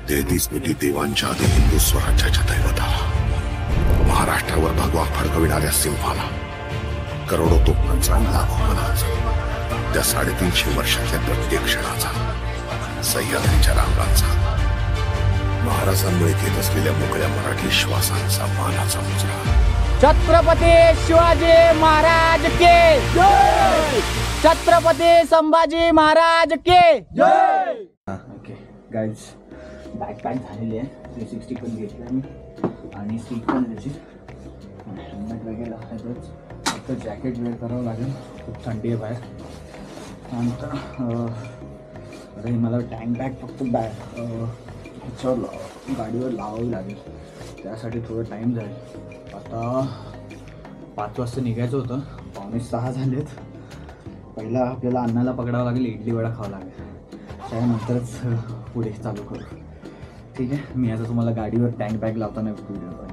33 कोटी देवांच्या आधी हिंदू स्वराज्याच्या दैवताला, महाराष्ट्रावर भगवा फडकविणाऱ्या सिंहाला, करोडो तोफांचा आणि लाखो मनाचा, त्या 350 वर्षातल्या प्रत्येक क्षणाचा, सह्याद्रीच्या रांगांचा, महाराजांमुळे घेत असलेल्या मोकळ्या मराठी श्वासांचा मानाचा मुजरा। छत्रपती शिवाजी महाराज के जय, छत्रपती संभाजी महाराज के जय। ओके गाइस, बॅकपॅक झालेली आहे, 360 पण घेतलं मी आणि सीट पण त्याची, हेल्मेट वगैरे लावायचंच, फक्त जॅकेट वेअर करावं लागेल, खूप थंडी आहे बाहेर। त्यानंतर अरे मला टँक बॅग फक्त ह्याच्यावर गाडीवर लावावी लागेल, त्यासाठी थोडं टाईम जाईल। आता 5 वाजता निघायचं होतं, 5:45 झालेत। पहिला आपल्याला अन्नाला पकडावं लागेल, इडली वडा खावं लागेल, त्यानंतरच पुढे चालू करू। ठीक आहे, मी आता तुम्हाला गाडीवर टँक बॅग लावताना व्हिडिओ करेन।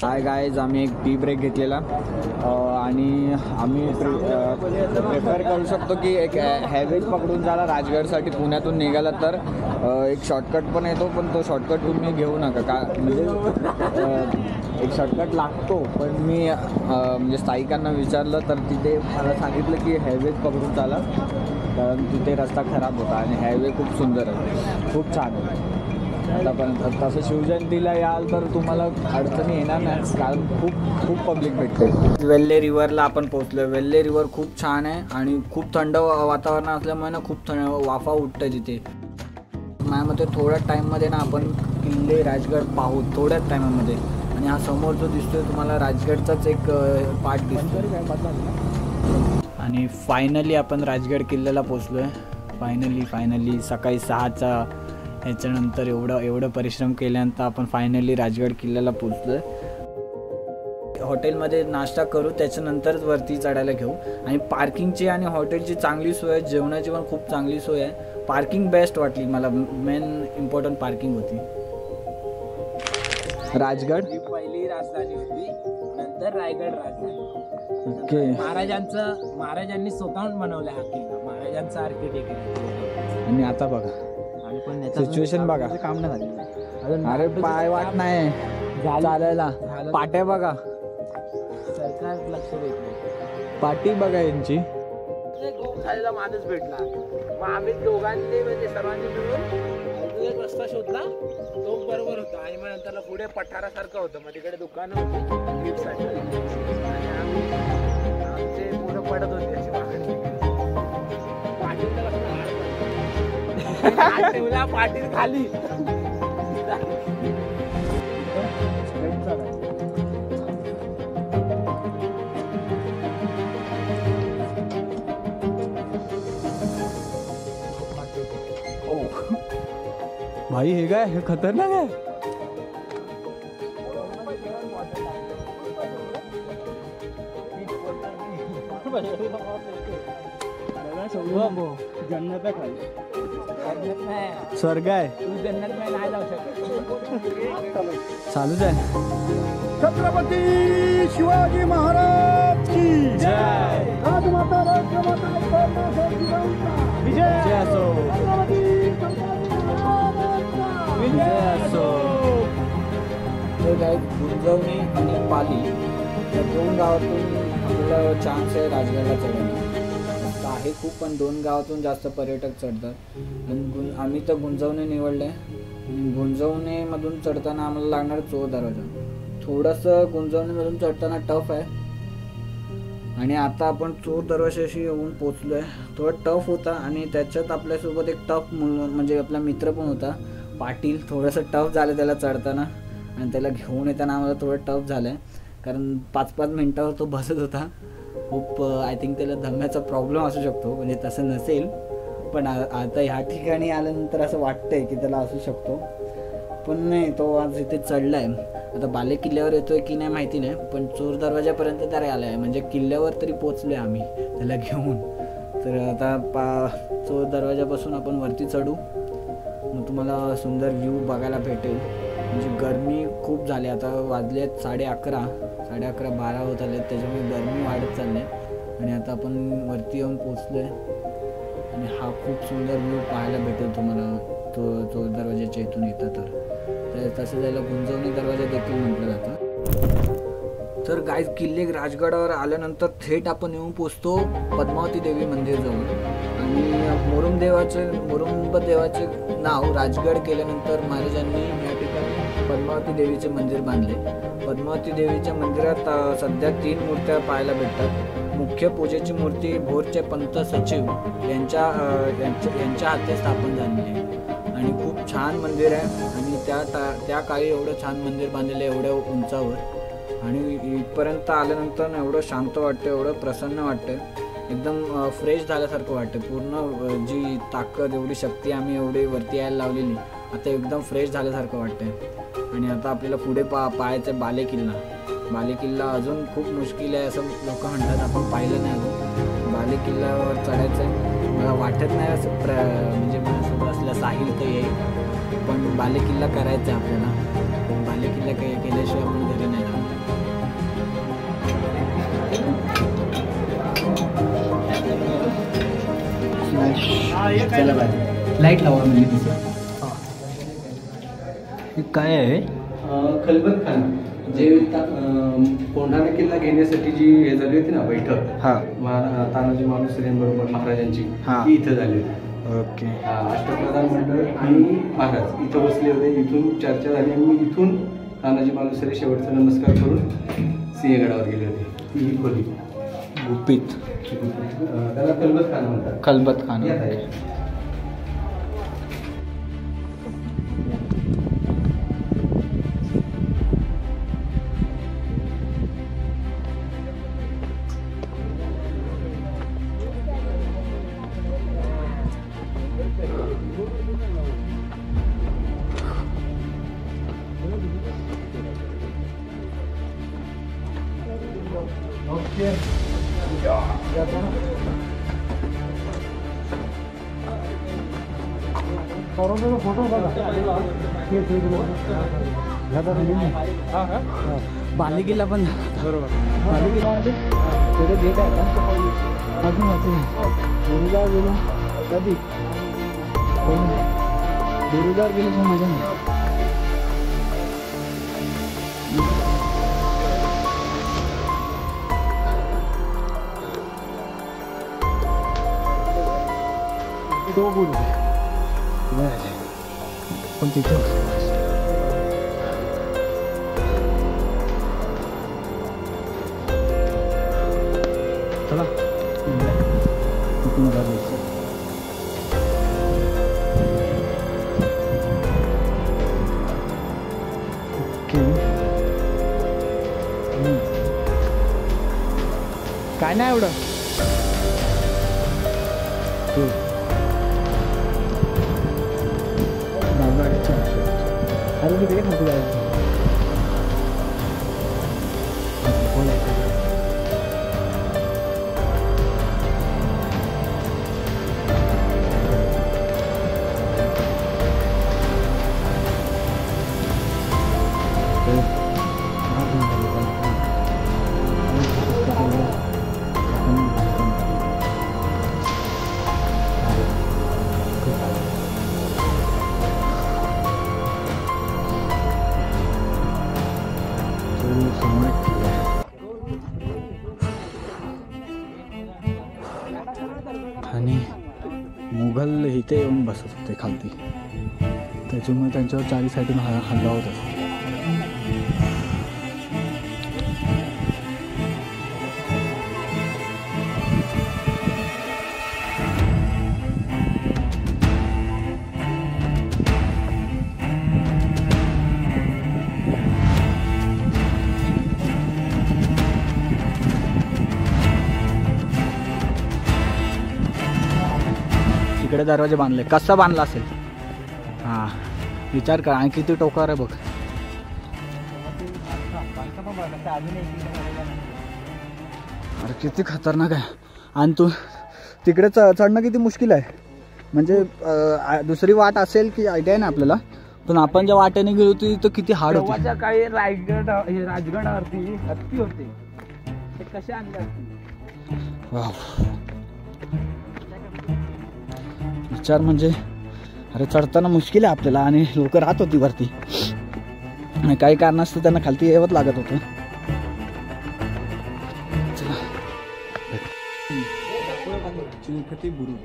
हाय गाईज, आम्ही एक टी ब्रेक घेतलेला आणि आम्ही प्रेफर करू शकतो की एक हॅवेज पकडून जायला राजगडसाठी। पुण्यातून निघाला तर एक शॉर्टकट पण येतो, पण तो शॉर्टकट तुम्ही घेऊ नका, का म्हणजे एक शॉर्टकट लागतो, पण मी म्हणजे स्थायिकांना विचारलं तर तिथे मला सांगितलं की हॅवेज पकडून चाला, कारण तिथे रस्ता खराब होता आणि हायवे खूप सुंदर आहे, खूप छान आहे। आतापर्यंत तसं शिवजयंतीला याल तर तुम्हाला अडचणी येणार नाही, कारण खूप पब्लिक भेटते। वेल्हे रिव्हरला आपण पोहोचलो। वेल्हे रिव्हर खूप छान आहे आणि खूप थंड वातावरण असल्यामुळे ना खूप वाफा उठतं तिथे। माझ्या मते थोड्या टाईममध्ये ना आपण किल्ले राजगड पाहू, थोड्याच टायमामध्ये। आणि हा समोर जो दिसतोय तुम्हाला राजगडचाच एक पार्ट दिसतोय। आणि फायनली आपण राजगड किल्ल्याला पोचलो आहे। फायनली सकाळी 6चा ह्याच्यानंतर एवढं परिश्रम केल्यानंतर आपण फायनली राजगड किल्ल्याला पोचलो आहे। हॉटेलमध्ये नाश्ता करू, त्याच्यानंतरच वरती चढायला घेऊ। आणि पार्किंगची आणि हॉटेलची चांगली सोय आहे, जेवणाची पण खूप चांगली सोय आहे। पार्किंग बेस्ट वाटली मला, मेन इम्पॉर्टंट पार्किंग होती। राजगड ही पहिली राजधानी होती, नंतर रायगड राजधानी। ओके, महाराजांनी स्वतःहून बनवला हा किल्ला, महाराजांचा आर्किटेक्ट। आणि आता बघा सिच्युएशन बघा, काम नाही झालं अरे पाय वाट नाही चालायला, पाट्या बघा, सरकार लक्ष देत नाही। पाटी बघा यांची। खायला माणूस भेटला, मग आम्ही दोघांनी म्हणजे सर्वांनी मिळून एक रस्ता शोधला, तो बरोबर होता। आणि मग नंतर पुढे पठारासारखं होतं, मग तिकडे दुकानं होती लिफ्टसाठी, आणि आमचे पुढे पडत होते अशी वाहन। ठेवला पाटील खाली, भाई हे काय, हे खतरनाक आहे। जन्नत आहे खाली, जन्नत नाही स्वर्ग आहे, तू जन्नत में नाही जाऊ शकत। चालूच आहे। छत्रपती शिवाजी महाराज की जय, राजमाता राजमाता विजय असो, विजय असो। तर काय गुंजवणी आणि पाली या 2 गावातून आपल्याला चान्स आहे राजगडला चढवण्याचा आहे खूप, पण 2 गावातून जास्त पर्यटक चढतात। आणि आम्ही तर गुंजवणे निवडले, आणि गुंजवणेमधून चढताना आम्हाला लागणार चोर दरवाजा। थोडंसं गुंजवणेमधून चढताना टफ आहे, आणि आता आपण चोर दरवाजाशी येऊन पोचलो आहे। थोडा टफ होता, आणि त्याच्यात आपल्यासोबत एक टफ म्हणजे आपला मित्र पण होता पाटील। थोडंसं टफ झालं त्याला चढताना, आणि त्याला घेऊन येताना आम्हाला थोडं टफ झालं आहे, कारण 5-5 मिनटावर तो बसत होता। खूप आय थिंक त्याला दम्याचा प्रॉब्लेम असू शकतो, म्हणजे तसं नसेल, पण आता ह्या ठिकाणी आल्यानंतर असं वाटतंय की त्याला असू शकतो, पण नाही, तो आज इथे चढला आहे। आता बाले किल्ल्यावर येतोय की नाही माहिती नाही, पण चोर दरवाजापर्यंत तरी आला आहे, म्हणजे किल्ल्यावर तरी पोचलो आहे आम्ही त्याला घेऊन। तर आता चोर दरवाजापासून आपण वरती चढू, मग तुम्हाला सुंदर व्ह्यू बघायला भेटेल। म्हणजे गरमी खूप झाली, आता वाजले 11:30, 12 होत आले, त्याच्यामुळे गरमी वाढत चालली आहे। आणि आता आपण वरती येऊन पोचलो आहे, आणि हा खूप सुंदर व्ह्यू पाहायला भेटेल तुम्हाला तो चौक दरवाजाच्या इथून येतं तर तसं जायला गुंजवणी दरवाजा देखील म्हटलं जातं. तर गाईज किल्ले राजगडावर आल्यानंतर थेट आपण येऊन पोचतो पद्मावती देवी मंदिरजवळ. आणि मुरुंब देवाचे नाव राजगड केल्यानंतर महाराजांनी या ठिकाणी पद्मावती देवीचे मंदिर बांधले. पद्मावती देवीच्या मंदिरात सध्या 3 मूर्त्या पाहायला भेटतात. मुख्य पूजेची मूर्ती भोरचे पंत सचिव यांच्या हाती स्थापन झालेली आहे आणि खूप छान मंदिर आहे. आणि त्या काळी एवढं छान मंदिर बांधलेलं आहे एवढ्या उंचावर. आणि इथपर्यंत आल्यानंतर एवढं शांत वाटतं, एवढं प्रसन्न वाटतं, एकदम फ्रेश झाल्यासारखं वाटतं. पूर्ण जी ताकद एवढी शक्ती आम्ही एवढी वरती यायला लावलेली आता एकदम फ्रेश झाल्यासारखं वाटतंय. आणि आता आपल्याला पुढे पाहायचं बालेकिल्ला अजून खूप मुश्किल आहे असं लोक म्हणतात. आपण पाहिलं नाही अजून. बालेकिल्ल्यावर चढायचं आहे. मला वाटत नाही असं म्हणजे माझ्यासोबत असलं साहिल तर येईल, पण बालेकिल्ला करायचा आहे आपल्याला. बालेकिल्ला केल्याशिवाय आपण घरी नाही जाणार. लाईट लावा म्हणजे काय आहे खलबत खान जे कोंढाणा किल्ला घेण्यासाठी जी हे झाली होती ना बैठक, तानाजी मालुसरेंबरोबर महाराजांची, ती इथं झाली होती. ओके. अष्टप्रधान मंडळ आणि महाराज इथं बसले होते. इथून चर्चा झाली आणि इथून तानाजी मालुसरे शेवटचा नमस्कार करून सिंहगडावर गेले होते. ही खोली गुपित, त्याला खलबत खान म्हणतात. खलबत खान. फोटो बालेकिल्ला पण बरोबर. बालेकिल्ला थोडं गेट आहे का अजून गुरुद्वार गेलो कधी गुरुद्वार गेलो तर मजा नाही. तो गुरु पण तिथे चला तिथून जायचं. ओके. काय नाही एवढं अरे मी तिकडे खातो जायचं. आणि मुघल इथे येऊन बसत होते खालती, त्याच्यामुळे त्यांच्यावर 4 साईडून हल्ला होत असतो. इकडे दरवाजे बांधले, कसा बांधला असेल हां विचार कर. आणि किती टोकावर आहे बघ. अरे किती खतरनाक आहे. आणि तू तिकडे चढणं किती मुश्किल आहे. म्हणजे दुसरी वाट असेल की आयडिया आहे ना आपल्याला, पण आपण ज्या वाटेने गेलो होती तर किती हार्ड होती. काही राजगडावरती हत्ती होते, ते कसे आणले असतील. विचार म्हणजे अरे चढताना मुश्किल आहे आपल्याला आणि लोक राहत होती वरती, काही कारणास्तव त्यांना खालती यावंच लागत होतं. चिलखती बुरुज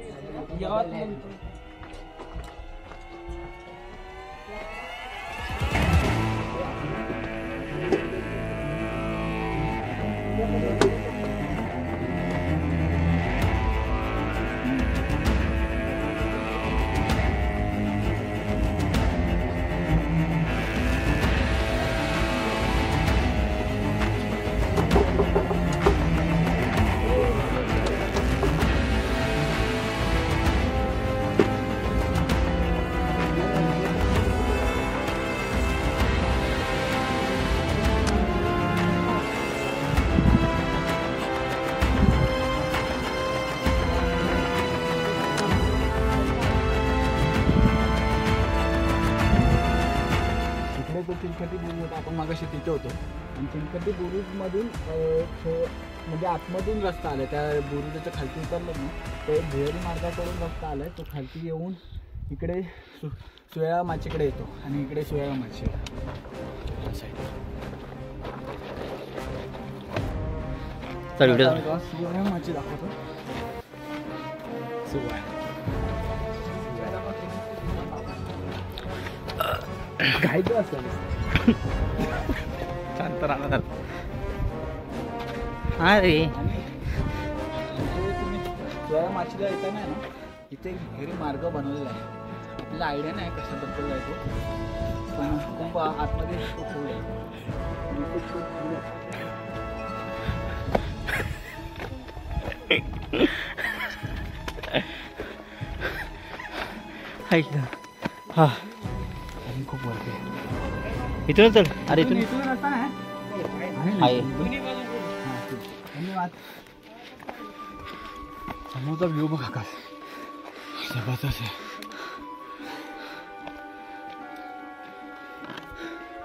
चिलखती बुरुज होता, आपण मागाशी तिथे होतो. आणि चिलखती बुरुजमधून म्हणजे आतमधून रस्ता आला, त्या बुरुजाच्या खालती उतरलं ना ते भुयारी मार्गाकडून रस्ता आलाय, तो खालती येऊन इकडे सुया माचीकडे येतो आणि इकडे सुया माची सुया माची दाखवतो. गायचं असतं शांत राहणार. हा रे तुम्ही सुया माचीला येता नाही ना, इथे एक भुयारी मार्ग बनवलेला आहे. आपल्याला आयडिया नाही कशाबद्दल आहे तो, पण खूप आतमध्ये तो खोल आहे. हा खूप वरती इथून चल. अरे इथून इथून रस्ता नाही आहे. धन्यवाद. समोरचा व्ह्यू बघा का जबरदस्त आहे.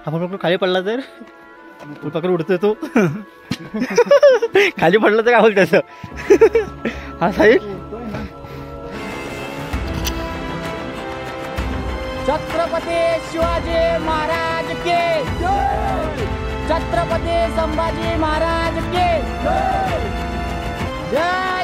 आपण बरोबर खाली पडला तर फुलपाखर उडतोय तो. खाली पडलं तर काय होईल त्याचं. हा साईड छत्रपती शिवाजी महाराज के जय, छत्रपती संभाजी महाराज के जय.